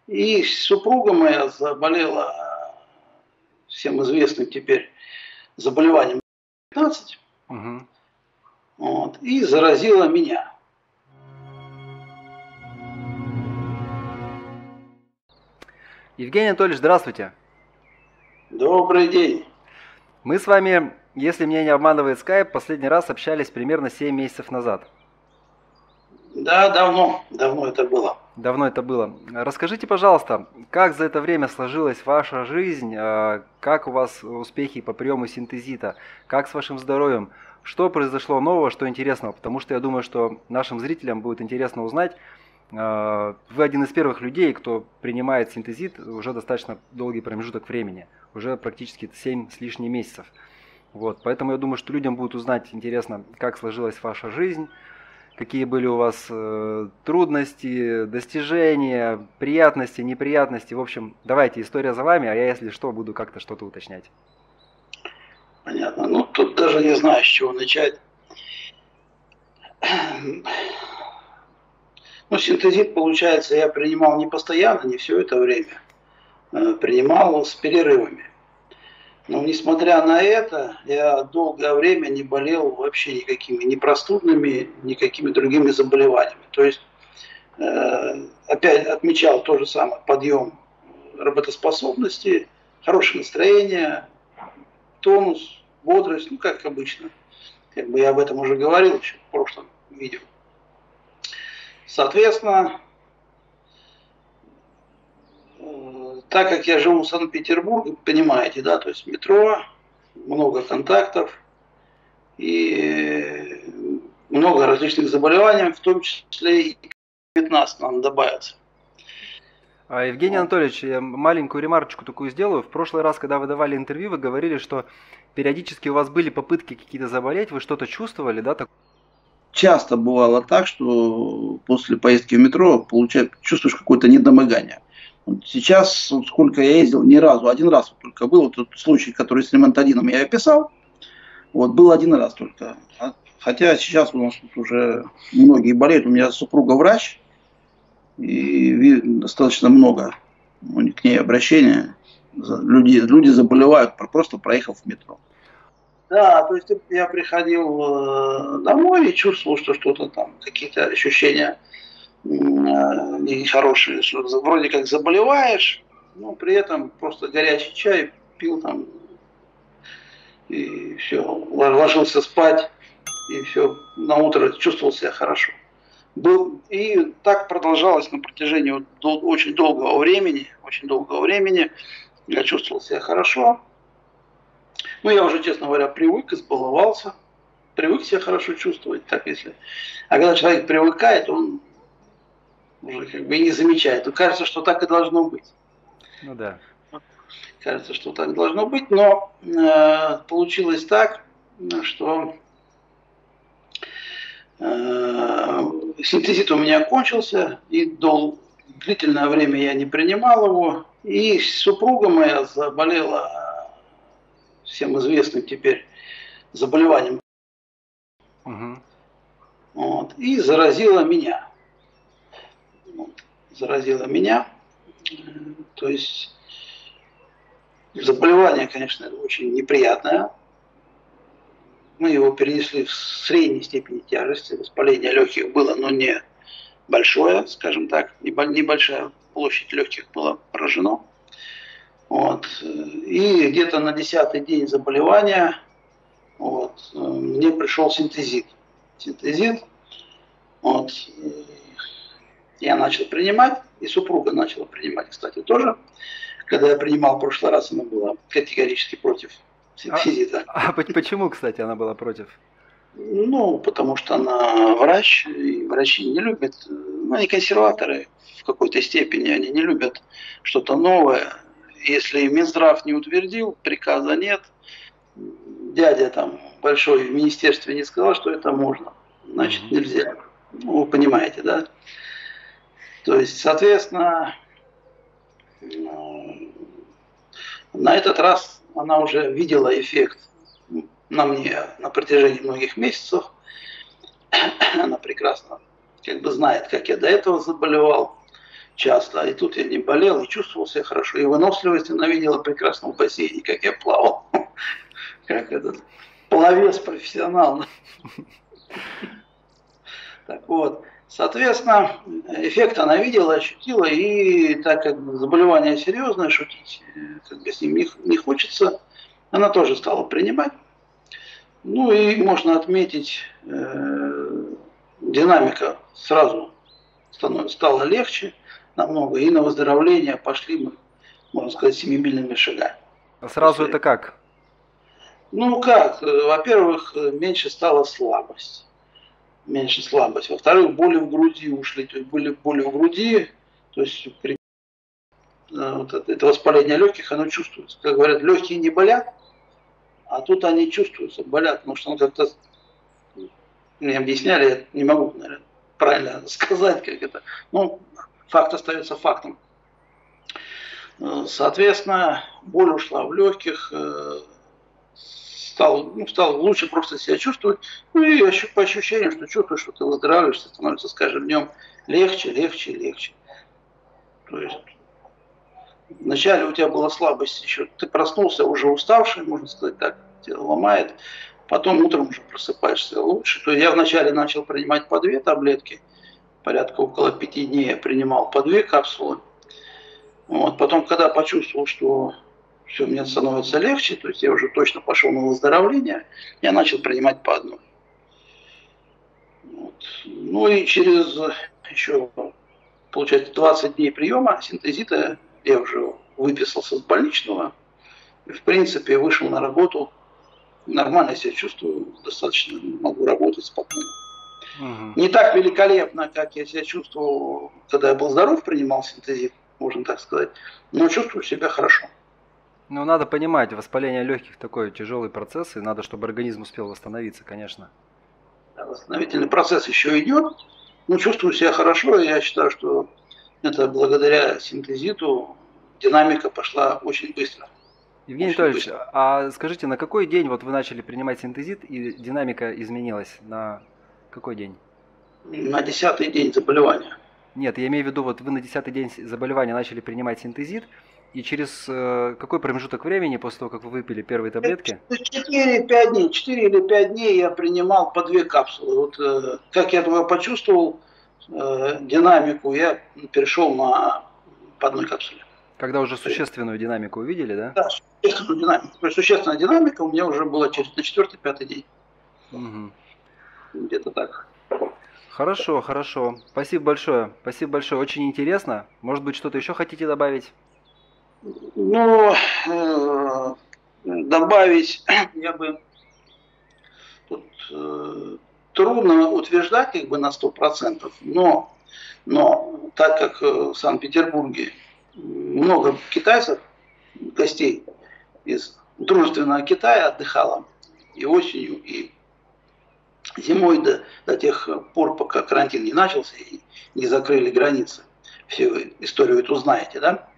И супруга моя заболела всем известным теперь заболеванием 15, вот, и заразила меня. Евгений Анатольевич, здравствуйте. Добрый день. Мы с вами, если меня не обманывает Skype, последний раз общались примерно 7 месяцев назад. Да, давно это было. Давно это было. Расскажите, пожалуйста, как за это время сложилась ваша жизнь, как у вас успехи по приему синтезита, как с вашим здоровьем, что произошло нового, что интересного, потому что я думаю, что нашим зрителям будет интересно узнать. Вы один из первых людей, кто принимает синтезит уже достаточно долгий промежуток времени, уже практически 7 с лишним месяцев. Вот, поэтому я думаю, что людям будет узнать интересно, как сложилась ваша жизнь, какие были у вас трудности, достижения, приятности, неприятности. В общем, давайте, история за вами, а я, если что, буду как-то что-то уточнять. Понятно. Ну, тут даже не знаю, с чего начать. Ну, синтезит, получается, я принимал не постоянно, не все это время. Принимал с перерывами. Но, несмотря на это, я долгое время не болел вообще никакими ни простудными, никакими другими заболеваниями. То есть, опять отмечал то же самое, подъем работоспособности, хорошее настроение, тонус, бодрость, ну, как обычно. Как бы я об этом уже говорил еще в прошлом видео. Соответственно, так как я живу в Санкт-Петербурге, понимаете, да, то есть метро, много контактов и много различных заболеваний, в том числе и 15 нам добавится. Евгений Анатольевич, я маленькую ремарочку такую сделаю. В прошлый раз, когда вы давали интервью, вы говорили, что периодически у вас были попытки какие-то заболеть, вы что-то чувствовали, да? Часто бывало так, что после поездки в метро чувствуешь какое-то недомогание. Вот сейчас, сколько я ездил, ни разу, один раз вот только был, вот тот случай, который с ремонтадином я описал, вот был один раз только. Хотя сейчас у нас тут уже многие болеют, у меня супруга врач, и достаточно много к ней обращения. Люди заболевают, просто проехав в метро. Да, то есть я приходил домой и чувствовал, что что-то там, какие-то ощущения нехорошие, что вроде как заболеваешь, но при этом просто горячий чай пил там, и все, ложился спать, и все, на утро чувствовал себя хорошо. И так продолжалось на протяжении очень долгого времени. Я чувствовал себя хорошо. Ну, я уже, честно говоря, привык, избаловался. Привык себя хорошо чувствовать, так если. А когда человек привыкает, он уже как бы и не замечает. То кажется, что так и должно быть. Ну да. Кажется, что так должно быть, но получилось так, что синтезит у меня кончился, и длительное время я не принимал его. И супруга моя заболела всем известным теперь заболеванием. Вот, и заразила меня. То есть заболевание, конечно, очень неприятное. Мы его перенесли в средней степени тяжести. Воспаление легких было, но не большое, скажем так. Небольшая площадь легких была поражена. Вот. И где-то на 10-й день заболевания мне пришел синтезит. Вот. Я начал принимать, и супруга начала принимать, кстати, тоже. Когда я принимал в прошлый раз, она была категорически против синтезита. А почему, кстати, она была против? Ну, потому что она врач, и врачи не любят, ну, они консерваторы в какой-то степени, они не любят что-то новое. Если Минздрав не утвердил, приказа нет, дядя там большой в министерстве не сказал, что это можно, значит нельзя. Ну, вы понимаете, да? То есть, соответственно, на этот раз она уже видела эффект на мне на протяжении многих месяцев. Она прекрасно как бы знает, как я до этого заболевал, часто. И тут я не болел, и чувствовал себя хорошо. И выносливость ненавидела прекрасно в бассейне, как я плавал. Как этот пловец профессионал. Так вот, соответственно, эффект она видела, ощутила, и так как заболевание серьезное, шутить как бы с ним не хочется, она тоже стала принимать. Ну и можно отметить, динамика сразу стала легче намного, и на выздоровление пошли мы, можно сказать, семимильными шагами. А сразу это как? Ну как, во-первых, меньше стала слабость. Меньше слабость. Во-вторых, боли в груди ушли. То есть были боли в груди, то есть вот это воспаление легких, оно чувствуется. Как говорят, легкие не болят, а тут они чувствуются, болят, потому что он как-то, мне объясняли, я не могу, наверное, правильно сказать, как это. Ну, факт остается фактом. Соответственно, боль ушла в легких, стал лучше просто себя чувствовать. Ну и по ощущениям, что чувствуешь, что ты выздоравливаешься, становится с каждым днем легче, легче, легче. То есть вначале у тебя была слабость еще, ты проснулся уже уставший, можно сказать так, тело ломает. Потом утром уже просыпаешься лучше. То есть я вначале начал принимать по 2 таблетки, порядка около 5 дней я принимал по 2 капсулы. Вот. Потом, когда почувствовал, что все мне становится легче, то есть я уже точно пошел на выздоровление, я начал принимать по 1. Вот. Ну и через еще, получается, 20 дней приема синтезита я уже выписался с больничного. И, в принципе, вышел на работу. Нормально себя чувствую, достаточно могу работать спокойно. Угу. Не так великолепно, как я себя чувствовал, когда я был здоров, принимал синтезит, можно так сказать, но чувствую себя хорошо. Ну, надо понимать, воспаление легких такой тяжелый процесс, и надо, чтобы организм успел восстановиться, конечно. Да, восстановительный процесс еще идет, но чувствую себя хорошо, и я считаю, что это благодаря синтезиту динамика пошла очень быстро. Евгений Анатольевич, а скажите, на какой день вот вы начали принимать синтезит и динамика изменилась? На какой день? На 10-й день заболевания. Нет, я имею в виду, вот вы на 10-й день заболевания начали принимать синтезит, и через какой промежуток времени после того, как вы выпили первые таблетки? 4-5 дней, 4 или 5 дней я принимал по 2 капсулы. Вот как я только почувствовал динамику, я перешел по 1 капсуле. Когда уже существенную динамику увидели, да? Да, существенную динамику. То есть существенная динамика у меня уже была на 4-5 день. Угу. Где-то так. Хорошо, хорошо. Спасибо большое. Спасибо большое. Очень интересно. Может быть, что-то еще хотите добавить? Ну, добавить я бы... Тут трудно утверждать как бы на 100%, но так как в Санкт-Петербурге много китайцев, гостей из дружественного Китая отдыхало и осенью, и зимой до тех пор, пока карантин не начался и не закрыли границы. Всю историю эту знаете, да?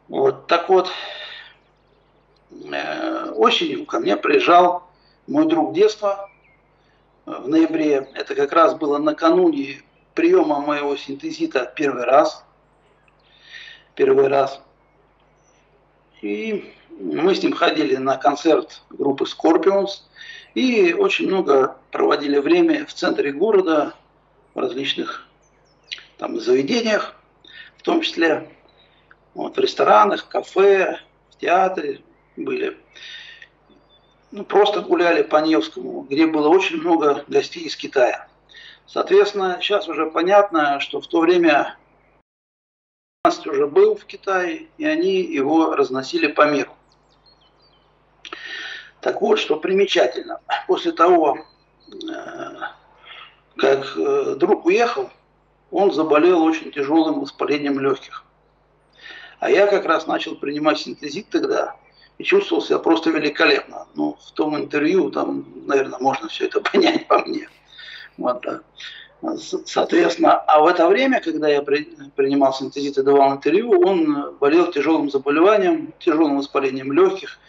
Вот так вот, осенью ко мне приезжал мой друг детства в ноябре. Это как раз было накануне приема моего синтезита первый раз. И мы с ним ходили на концерт группы Scorpions и очень много проводили время в центре города, в различных там заведениях, в том числе вот, в ресторанах, кафе, в театре были. Ну, просто гуляли по Невскому, где было очень много гостей из Китая. Соответственно, сейчас уже понятно, что в то время уже был в Китае, и они его разносили по миру. Так вот, что примечательно, после того, как друг уехал, он заболел очень тяжелым воспалением легких. А я как раз начал принимать синтезит тогда и чувствовал себя просто великолепно. Ну, в том интервью, там, наверное, можно все это понять по мне. Вот, да. Соответственно, а в это время, когда я принимал синтезит и давал интервью, он болел тяжелым заболеванием, тяжелым воспалением легких.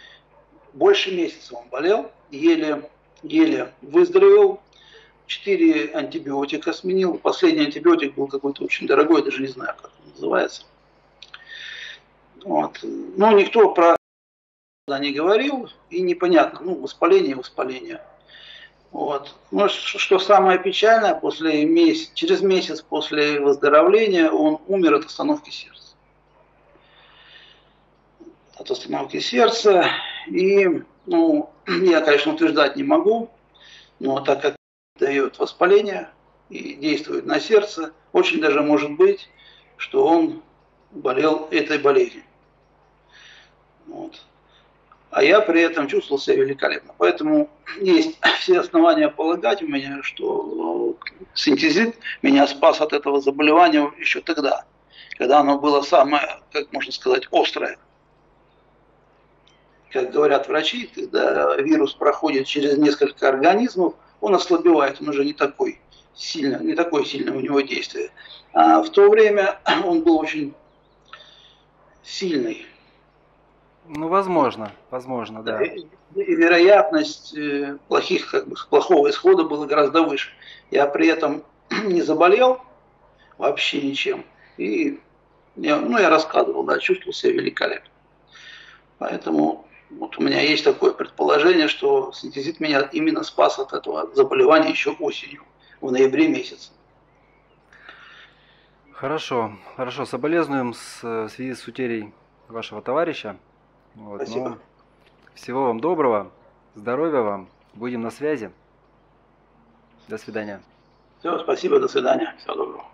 Больше месяца он болел, еле выздоровел. 4 антибиотика сменил. Последний антибиотик был какой-то очень дорогой, даже не знаю как. называется. Вот. Но никто про это не говорил, и непонятно, ну, воспаление. Вот. Но что самое печальное, через месяц после выздоровления он умер от остановки сердца. От остановки сердца. И, ну, я, конечно, утверждать не могу, но так как дает воспаление и действует на сердце, очень даже может быть, что он болел этой болезнью. Вот. А я при этом чувствовал себя великолепно. Поэтому есть все основания полагать у меня, что синтезит меня спас от этого заболевания еще тогда, когда оно было самое, как можно сказать, острое. Как говорят врачи, когда вирус проходит через несколько организмов, он ослабевает, он уже не такой сильный у него действие. А в то время он был очень сильный. Ну, возможно, да. И вероятность плохого исхода была гораздо выше. Я при этом не заболел вообще ничем. И я рассказывал, да, чувствовал себя великолепно. Поэтому вот у меня есть такое предположение, что синтезит меня именно спас от этого заболевания еще осенью, в ноябре месяце. Хорошо, соболезнуем в связи с утерей вашего товарища. Вот, Спасибо. ну, всего вам доброго, здоровья вам, будем на связи. До свидания. Все, спасибо, до свидания, всего доброго.